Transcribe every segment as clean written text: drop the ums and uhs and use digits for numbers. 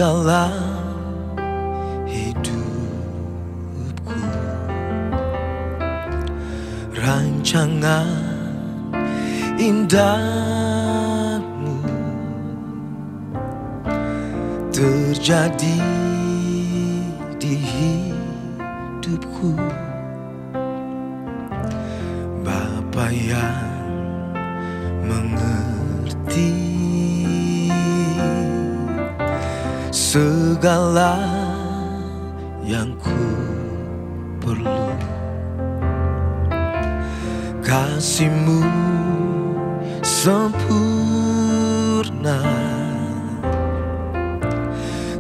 dalam hidupku. Rancangan indahmu terjadi di hidupku. Bapa yang mengerti segala yang ku perlu. Kasih-Mu sempurna,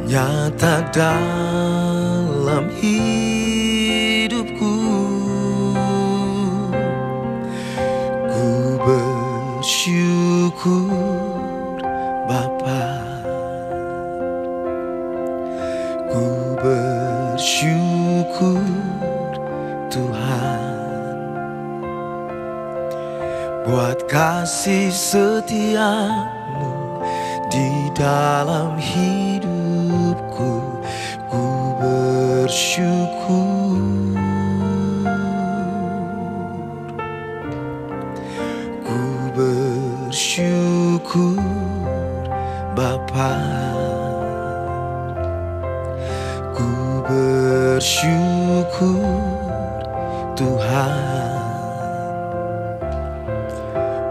nyata dalam hidupku. Ku bersyukur Bapa, ku bersyukur Tuhan, buat kasih setia-Mu di dalam hidupku. Ku bersyukur, ku bersyukur Bapa, ku bersyukur Tuhan,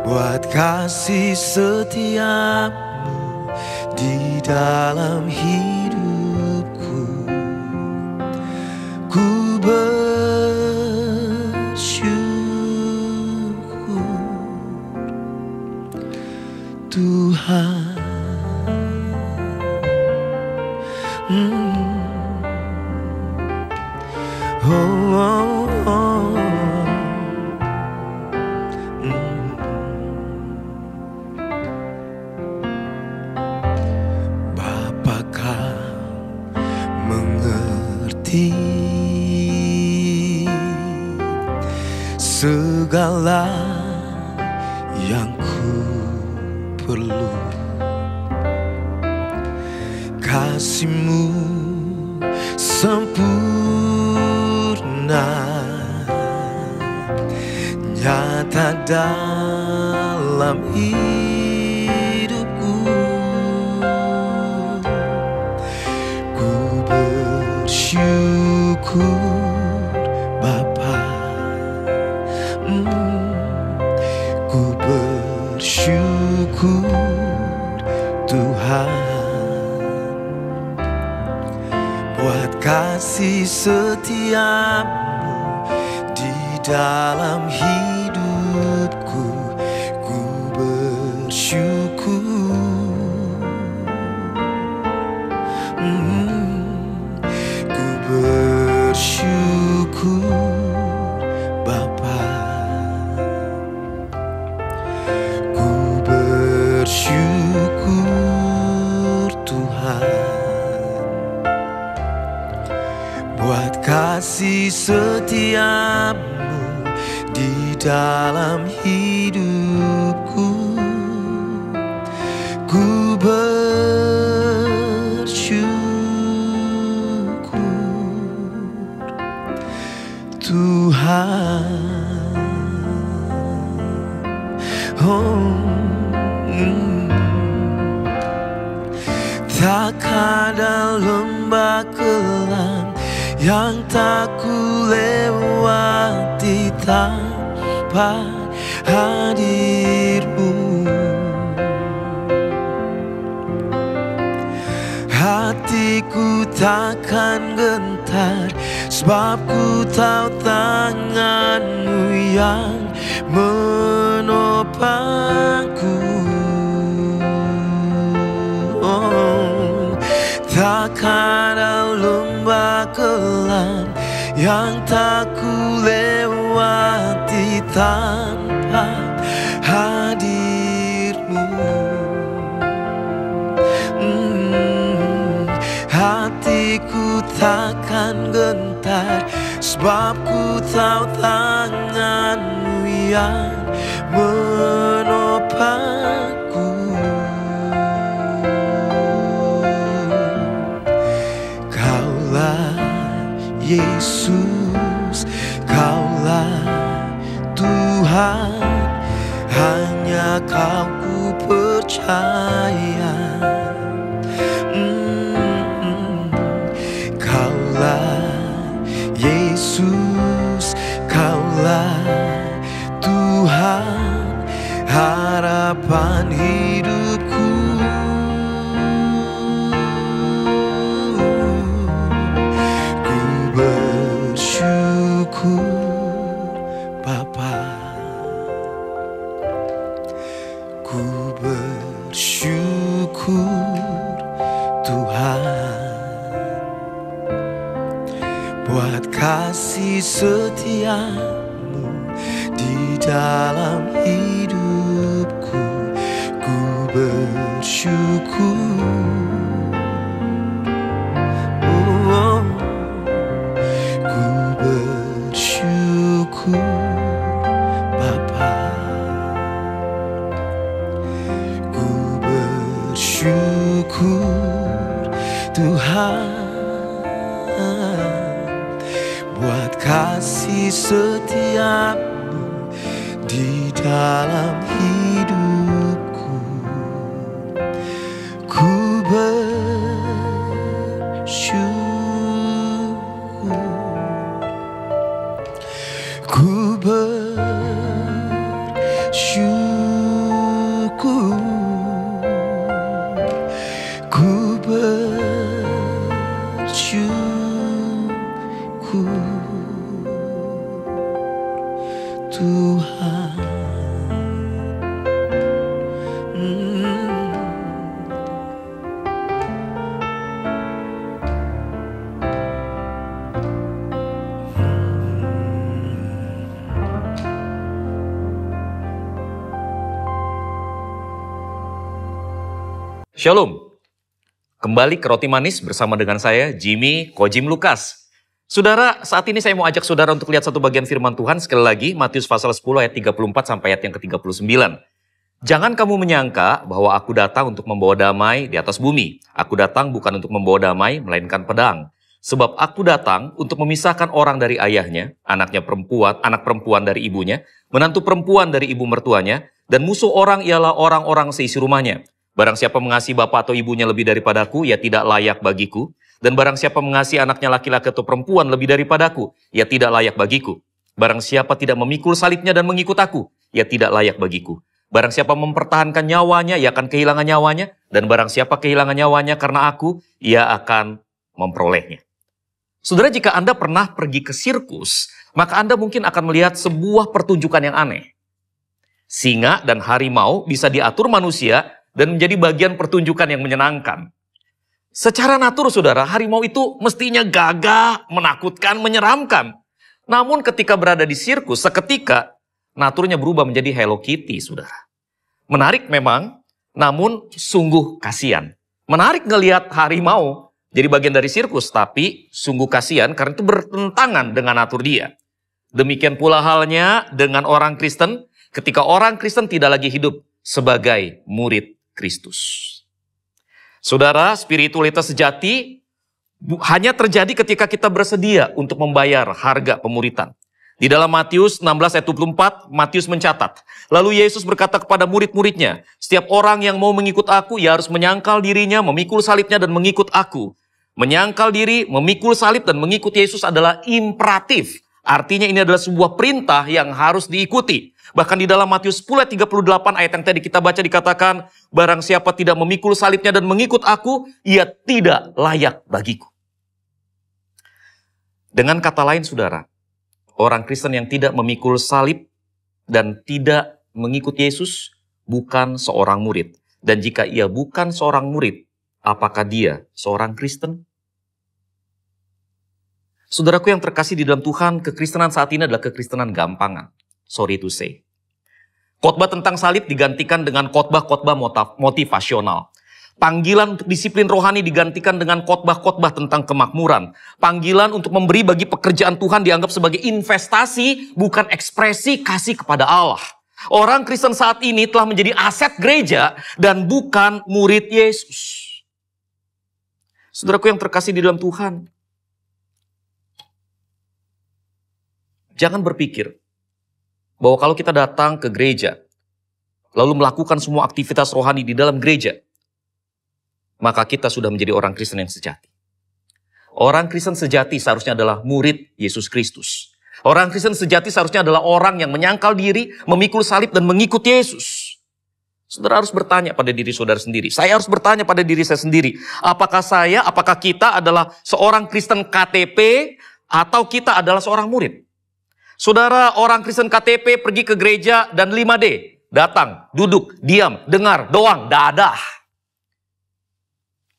buat kasih setia-Mu di dalam hidupku. Ku bersyukur Tuhan. Oh, oh, oh. Bapa, Kau mengerti segala yang ku perlu. Kasih-Mu sempurna, nyata dalam hidupku. Ku bersyukur Bapa, ku bersyukur Tuhan, buat kasih setia-Mu di dalam hidupku. Ku bersyukur, ku bersyukur Bapa, ku bersyukur Tuhan, buat kasih setia-Mu di dalam hidupku. Ku bersyukur Tuhan. Oh, tak ada lembah kelam yang tak ku lewati tanpa hadir-Mu. Hatiku takkan gentar, sebab ku tahu tangan-Mu yang menopangku. Oh, takkan ada lembah kelam yang tak ku lewati tanpa hadir-Mu. Hatiku takkan gentar, sebab ku tahu tangan-Mu yang menopangku. Yesus, Kaulah Tuhan, hanya Kau ku percaya. Kaulah Yesus, Kaulah Tuhan, harapan hidupku. Ku bersyukur Bapa, ku bersyukur Tuhan, buat kasih setiamu di dalam hidupku. Ku bersyukur, oh, ku bersyukur Bapa, ku bersyukur Tuhan, buat kasih setiamu di dalam hidupku. Ku bersyukur, ku bersyukur, ku bersyukur Tuhan. Shalom, kembali ke Roti Manis bersama dengan saya, Jimmy Kojim Lukas. Saudara, saat ini saya mau ajak saudara untuk lihat satu bagian firman Tuhan, sekali lagi, Matius pasal 10 ayat 34 sampai ayat yang ke-39. Jangan kamu menyangka bahwa aku datang untuk membawa damai di atas bumi. Aku datang bukan untuk membawa damai, melainkan pedang. Sebab aku datang untuk memisahkan orang dari ayahnya, anak perempuan dari ibunya, menantu perempuan dari ibu mertuanya, dan musuh orang ialah orang-orang seisi rumahnya. Barang siapa mengasihi bapa atau ibunya lebih daripadaku, ia tidak layak bagiku. Dan barang siapa mengasihi anaknya laki-laki atau perempuan lebih daripadaku, ia tidak layak bagiku. Barang siapa tidak memikul salibnya dan mengikut aku, ia tidak layak bagiku. Barang siapa mempertahankan nyawanya, ia akan kehilangan nyawanya. Dan barang siapa kehilangan nyawanya karena aku, ia akan memperolehnya. Saudara, jika Anda pernah pergi ke sirkus, maka Anda mungkin akan melihat sebuah pertunjukan yang aneh. Singa dan harimau bisa diatur manusia dan menjadi bagian pertunjukan yang menyenangkan. Secara natur, saudara, harimau itu mestinya gagah, menakutkan, menyeramkan. Namun ketika berada di sirkus, seketika naturnya berubah menjadi Hello Kitty, saudara. Menarik memang, namun sungguh kasihan. Menarik ngelihat harimau jadi bagian dari sirkus, tapi sungguh kasihan karena itu bertentangan dengan natur dia. Demikian pula halnya dengan orang Kristen, ketika orang Kristen tidak lagi hidup sebagai murid Kristus. Saudara, spiritualitas sejati hanya terjadi ketika kita bersedia untuk membayar harga pemuritan. Di dalam Matius 16 ayat 24, Matius mencatat, lalu Yesus berkata kepada murid-muridnya, setiap orang yang mau mengikut aku, ia harus menyangkal dirinya, memikul salibnya dan mengikut aku. Menyangkal diri, memikul salib dan mengikut Yesus adalah imperatif. Artinya ini adalah sebuah perintah yang harus diikuti. Bahkan di dalam Matius 10 ayat 38 ayat yang tadi kita baca dikatakan, barang siapa tidak memikul salibnya dan mengikut aku, ia tidak layak bagiku. Dengan kata lain, saudara, orang Kristen yang tidak memikul salib dan tidak mengikut Yesus bukan seorang murid. Dan jika ia bukan seorang murid, apakah dia seorang Kristen? Saudaraku yang terkasih di dalam Tuhan, kekristenan saat ini adalah kekristenan gampangan. Sorry to say. Khotbah tentang salib digantikan dengan khotbah-khotbah motivasional. Panggilan untuk disiplin rohani digantikan dengan khotbah-khotbah tentang kemakmuran. Panggilan untuk memberi bagi pekerjaan Tuhan dianggap sebagai investasi, bukan ekspresi kasih kepada Allah. Orang Kristen saat ini telah menjadi aset gereja dan bukan murid Yesus. Saudaraku yang terkasih di dalam Tuhan, Jangan berpikir bahwa kalau kita datang ke gereja, lalu melakukan semua aktivitas rohani di dalam gereja, maka kita sudah menjadi orang Kristen yang sejati. Orang Kristen sejati seharusnya adalah murid Yesus Kristus. Orang Kristen sejati seharusnya adalah orang yang menyangkal diri, memikul salib dan mengikut Yesus. Saudara harus bertanya pada diri saudara sendiri. Saya harus bertanya pada diri saya sendiri. Apakah kita adalah seorang Kristen KTP atau kita adalah seorang murid? Saudara, orang Kristen KTP pergi ke gereja dan 5D. Datang, duduk, diam, dengar, doang, dadah.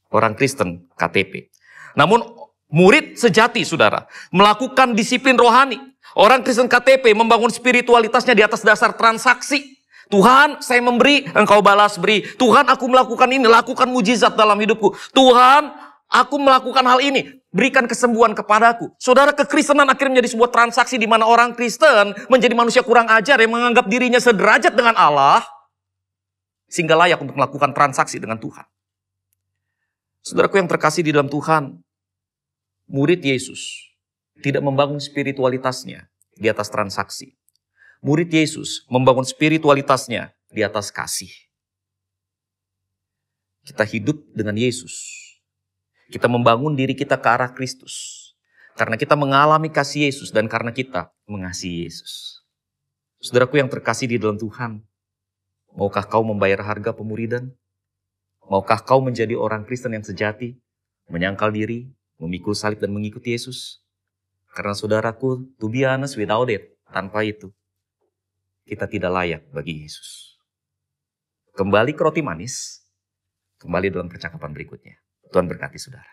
Orang Kristen KTP. Namun murid sejati, saudara, melakukan disiplin rohani. Orang Kristen KTP membangun spiritualitasnya di atas dasar transaksi. Tuhan, saya memberi, engkau balas beri. Tuhan, aku melakukan ini, lakukan mujizat dalam hidupku. Tuhan, aku melakukan hal ini, berikan kesembuhan kepadaku. Saudara, kekristenan akhirnya menjadi sebuah transaksi di mana orang Kristen menjadi manusia kurang ajar yang menganggap dirinya sederajat dengan Allah, sehingga layak untuk melakukan transaksi dengan Tuhan. Saudaraku yang terkasih di dalam Tuhan, murid Yesus tidak membangun spiritualitasnya di atas transaksi. Murid Yesus membangun spiritualitasnya di atas kasih. Kita hidup dengan Yesus. Kita membangun diri kita ke arah Kristus. Karena kita mengalami kasih Yesus dan karena kita mengasihi Yesus. Saudaraku yang terkasih di dalam Tuhan, maukah kau membayar harga pemuridan? Maukah kau menjadi orang Kristen yang sejati, menyangkal diri, memikul salib dan mengikuti Yesus? Karena saudaraku, to be honest, without it, tanpa itu, kita tidak layak bagi Yesus. Kembali ke roti manis, kembali dalam percakapan berikutnya. Tuhan berkati saudara.